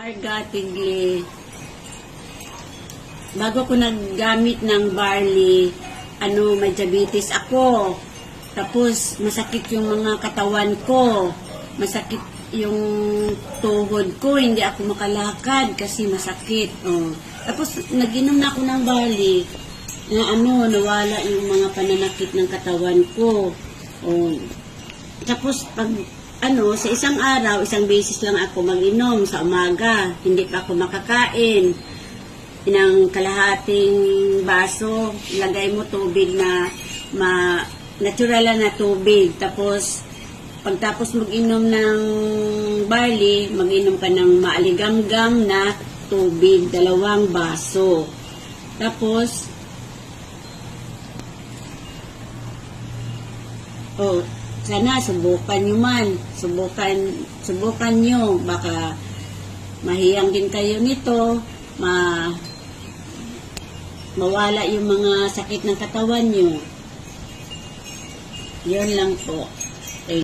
Marga Tigli. Bago ko naggamit ng barley, may diabetes ako. Tapos, masakit yung mga katawan ko. Masakit yung tuhod ko. Hindi ako makalakad kasi masakit. Tapos, nag-inom na ako ng barley na nawala yung mga pananakit ng katawan ko. Tapos, pag sa isang araw, isang beses lang ako mag-inom sa umaga. Hindi pa ako makakain ng kalahating baso. Lagay mo tubig na natural na tubig. Tapos, pagtapos mag-inom ng barley, mag-inom ka ng maaligamgam na tubig, 2 baso. Tapos, sana subukan nyo man. Subukan nyo. Baka mahiyang din kayo nito. Mawala yung mga sakit ng katawan nyo. Yun lang po.